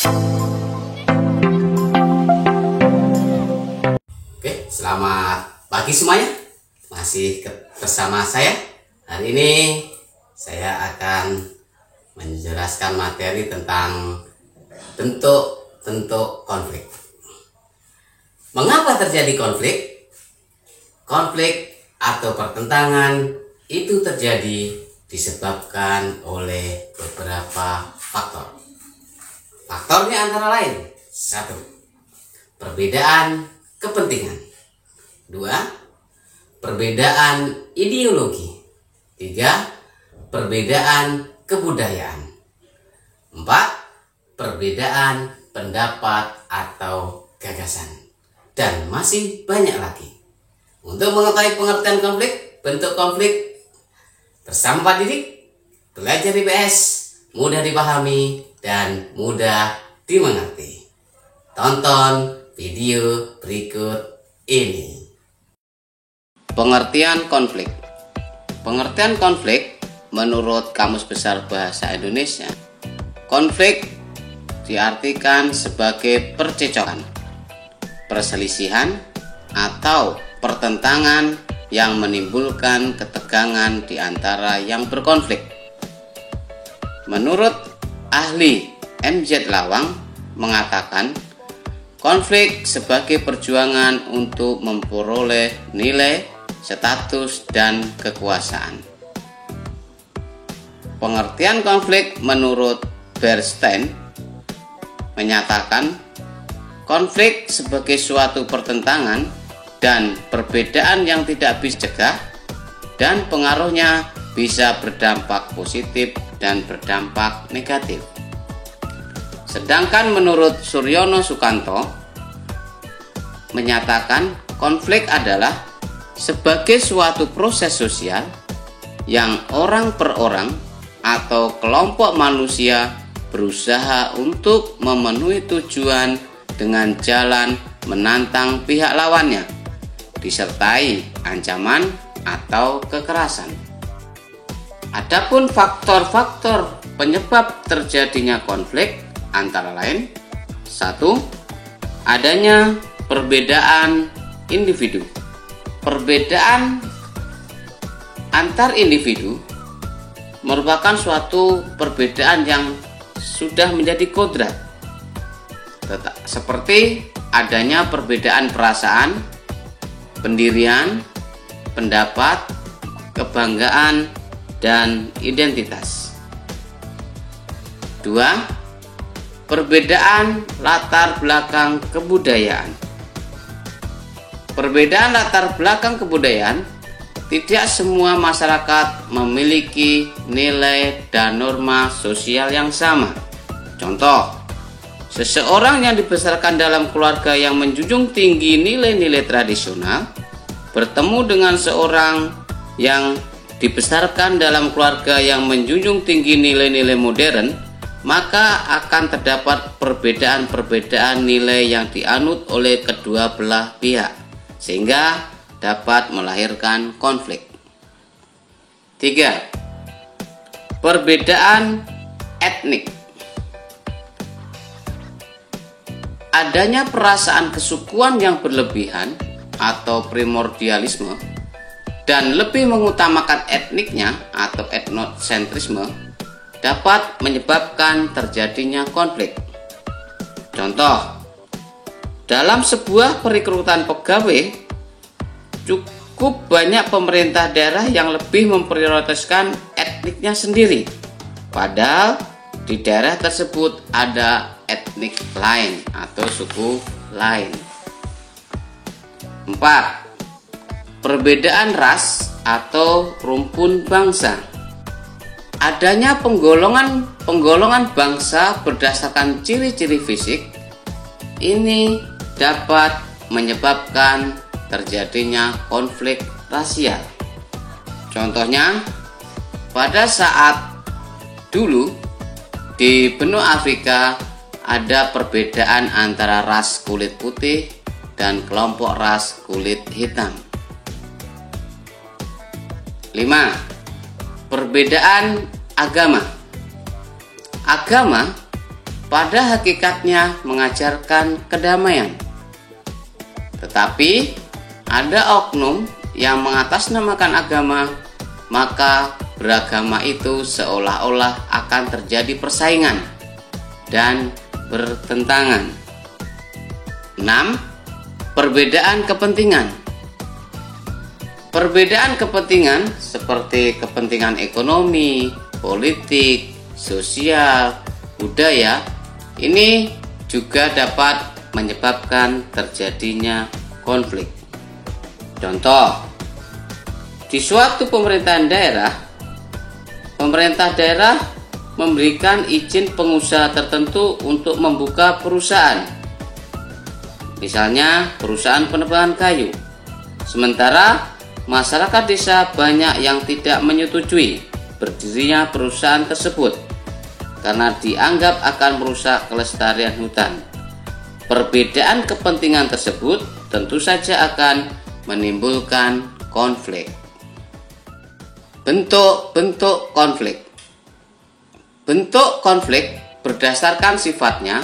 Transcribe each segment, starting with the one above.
Oke, selamat pagi semuanya. Masih bersama saya. Hari ini saya akan menjelaskan materi tentang bentuk-bentuk konflik. Mengapa terjadi konflik? Konflik atau pertentangan itu terjadi disebabkan oleh beberapa faktor. Faktornya antara lain: 1. Perbedaan kepentingan. 2. Perbedaan ideologi. 3. Perbedaan kebudayaan. 4. Perbedaan pendapat atau gagasan. Dan masih banyak lagi. Untuk mengetahui pengertian konflik, bentuk konflik, bersama Pak Didik, belajar IPS mudah dipahami dan mudah dimengerti. Tonton video berikut ini. Pengertian konflik. Pengertian konflik menurut Kamus Besar Bahasa Indonesia, konflik diartikan sebagai percecokan, perselisihan, atau pertentangan yang menimbulkan ketegangan di antara yang berkonflik. Menurut ahli M.Z. Lawang mengatakan, konflik sebagai perjuangan untuk memperoleh nilai, status, dan kekuasaan. Pengertian konflik menurut Bernstein menyatakan, konflik sebagai suatu pertentangan dan perbedaan yang tidak bisa dicegah, dan pengaruhnya bisa berdampak positif dan berdampak negatif. Sedangkan menurut Suryono Sukanto menyatakan, konflik adalah sebagai suatu proses sosial yang orang per orang atau kelompok manusia berusaha untuk memenuhi tujuan dengan jalan menantang pihak lawannya, disertai ancaman atau kekerasan. Adapun faktor-faktor penyebab terjadinya konflik antara lain: 1. Adanya perbedaan individu. Perbedaan antar individu merupakan suatu perbedaan yang sudah menjadi kodrat, seperti adanya perbedaan perasaan, pendirian, pendapat, kebanggaan, dan identitas. 2. Perbedaan latar belakang kebudayaan. Perbedaan latar belakang kebudayaan, tidak semua masyarakat memiliki nilai dan norma sosial yang sama. Contoh, seseorang yang dibesarkan dalam keluarga yang menjunjung tinggi nilai-nilai tradisional bertemu dengan seorang yang dibesarkan dalam keluarga yang menjunjung tinggi nilai-nilai modern, maka akan terdapat perbedaan-perbedaan nilai yang dianut oleh kedua belah pihak, sehingga dapat melahirkan konflik. 3. Perbedaan etnik. Adanya perasaan kesukuan yang berlebihan atau primordialisme dan lebih mengutamakan etniknya atau etnosentrisme dapat menyebabkan terjadinya konflik. Contoh, dalam sebuah perekrutan pegawai, cukup banyak pemerintah daerah yang lebih memprioritaskan etniknya sendiri, padahal di daerah tersebut ada etnik lain atau suku lain. 4. Perbedaan ras atau rumpun bangsa. Adanya penggolongan bangsa berdasarkan ciri-ciri fisik ini dapat menyebabkan terjadinya konflik rasial. Contohnya, pada saat dulu di benua Afrika ada perbedaan antara ras kulit putih dan kelompok ras kulit hitam. 5. Perbedaan agama. Agama pada hakikatnya mengajarkan kedamaian. Tetapi ada oknum yang mengatasnamakan agama, maka beragama itu seolah-olah akan terjadi persaingan dan bertentangan. 6. Perbedaan kepentingan. Perbedaan kepentingan seperti kepentingan ekonomi, politik, sosial, budaya, ini juga dapat menyebabkan terjadinya konflik. Contoh, di suatu pemerintahan daerah, pemerintah daerah memberikan izin pengusaha tertentu untuk membuka perusahaan, misalnya perusahaan penebangan kayu. Sementara masyarakat desa banyak yang tidak menyetujui berdirinya perusahaan tersebut karena dianggap akan merusak kelestarian hutan. Perbedaan kepentingan tersebut tentu saja akan menimbulkan konflik. Bentuk-bentuk konflik. Bentuk konflik berdasarkan sifatnya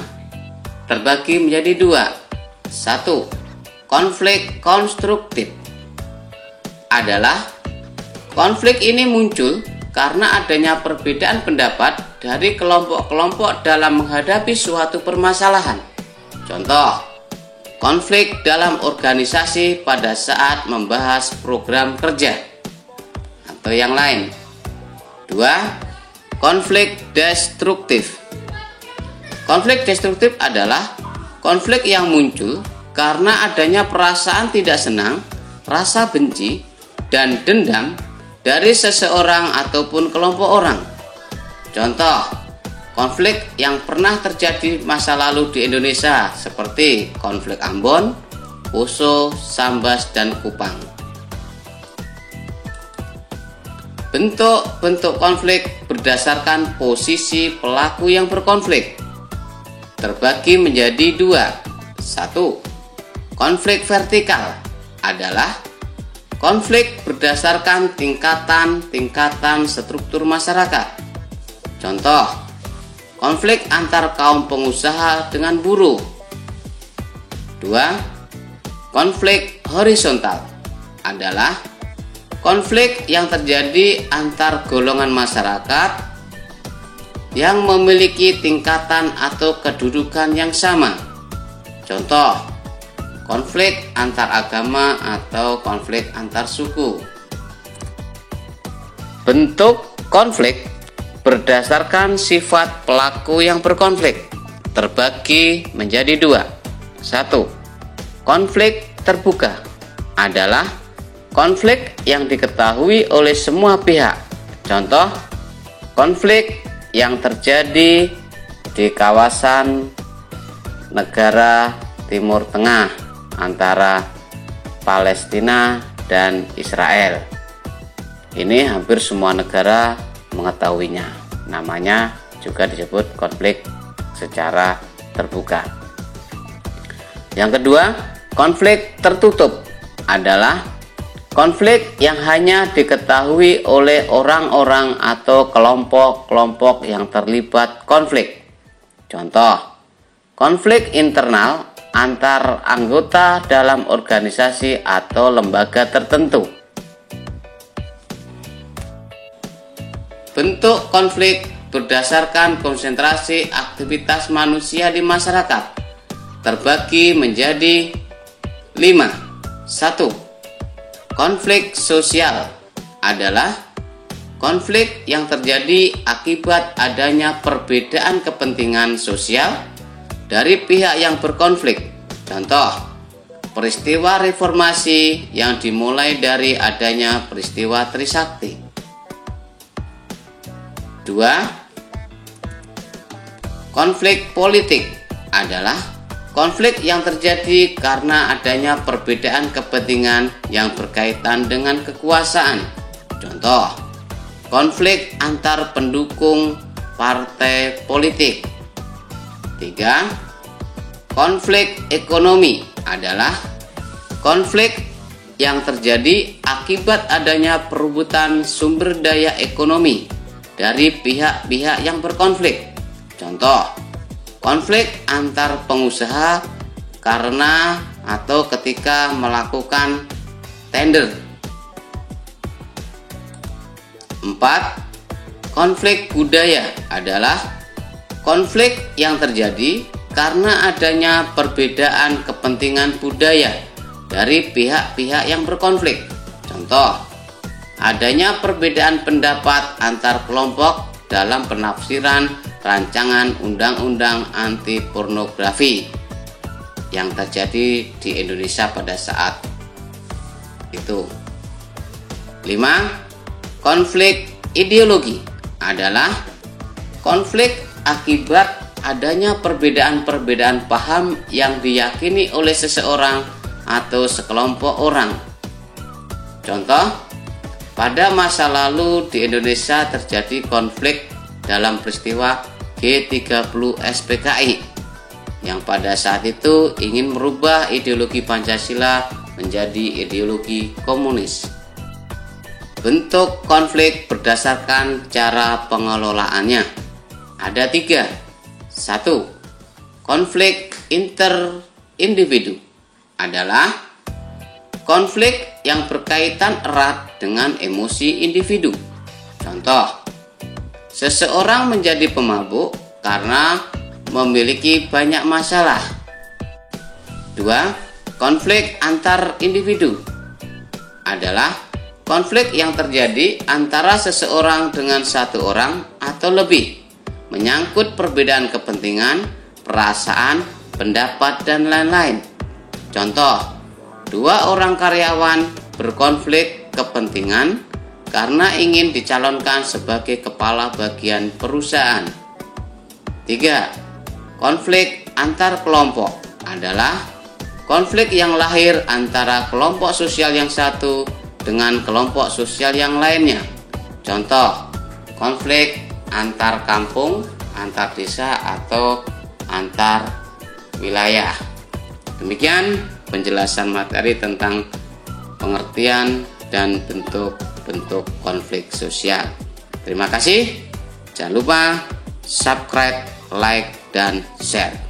terbagi menjadi 2. 1. Konflik konstruktif adalah konflik ini muncul karena adanya perbedaan pendapat dari kelompok-kelompok dalam menghadapi suatu permasalahan. Contoh, konflik dalam organisasi pada saat membahas program kerja atau yang lain. 2. Konflik destruktif. Konflik destruktif adalah konflik yang muncul karena adanya perasaan tidak senang, rasa benci, dan dendam dari seseorang ataupun kelompok orang. Contoh, konflik yang pernah terjadi masa lalu di Indonesia seperti konflik Ambon, Poso, Sambas, dan Kupang. Bentuk-bentuk konflik berdasarkan posisi pelaku yang berkonflik terbagi menjadi 2. 1. Konflik vertikal adalah konflik berdasarkan tingkatan struktur masyarakat. Contoh, konflik antar kaum pengusaha dengan buruh. 2. Konflik horizontal adalah konflik yang terjadi antar golongan masyarakat yang memiliki tingkatan atau kedudukan yang sama. Contoh, konflik antar agama atau konflik antar suku. Bentuk konflik berdasarkan sifat pelaku yang berkonflik terbagi menjadi 2. 1. Konflik terbuka adalah konflik yang diketahui oleh semua pihak. Contoh, konflik yang terjadi di kawasan negara Timur Tengah antara Palestina dan Israel. Ini hampir semua negara mengetahuinya. Namanya juga disebut konflik secara terbuka. Yang kedua, konflik tertutup adalah konflik yang hanya diketahui oleh orang-orang atau kelompok-kelompok yang terlibat konflik. Contoh, konflik internal antar anggota dalam organisasi atau lembaga tertentu. Bentuk konflik berdasarkan konsentrasi aktivitas manusia di masyarakat terbagi menjadi 5. 1. Konflik sosial adalah konflik yang terjadi akibat adanya perbedaan kepentingan sosial dari pihak yang berkonflik. Contoh, peristiwa reformasi yang dimulai dari adanya peristiwa Trisakti. 2. Konflik politik adalah konflik yang terjadi karena adanya perbedaan kepentingan yang berkaitan dengan kekuasaan. Contoh, konflik antar pendukung partai politik. 3. Konflik ekonomi adalah konflik yang terjadi akibat adanya perebutan sumber daya ekonomi dari pihak-pihak yang berkonflik. Contoh, konflik antar pengusaha karena atau ketika melakukan tender. 4. Konflik budaya adalah konflik yang terjadi karena adanya perbedaan kepentingan budaya dari pihak-pihak yang berkonflik. Contoh, adanya perbedaan pendapat antar kelompok dalam penafsiran rancangan undang-undang anti pornografi yang terjadi di Indonesia pada saat itu. 5. Konflik ideologi adalah konflik akibat adanya perbedaan-perbedaan paham yang diyakini oleh seseorang atau sekelompok orang. Contoh, pada masa lalu di Indonesia terjadi konflik dalam peristiwa G30 SPKI yang pada saat itu ingin merubah ideologi Pancasila menjadi ideologi komunis. Bentuk konflik berdasarkan cara pengelolaannya ada 3. 1. Konflik inter individu adalah konflik yang berkaitan erat dengan emosi individu. Contoh, seseorang menjadi pemabuk karena memiliki banyak masalah. 2. Konflik antar individu adalah konflik yang terjadi antara seseorang dengan satu orang atau lebih, menyangkut perbedaan kepentingan, perasaan, pendapat, dan lain-lain. Contoh, 2 orang karyawan berkonflik kepentingan karena ingin dicalonkan sebagai kepala bagian perusahaan. 3. Konflik antar kelompok adalah konflik yang lahir antara kelompok sosial yang satu dengan kelompok sosial yang lainnya. Contoh, konflik antar kampung, antar desa, atau antar wilayah. Demikian penjelasan materi tentang pengertian dan bentuk-bentuk konflik sosial. Terima kasih. Jangan lupa subscribe, like, dan share.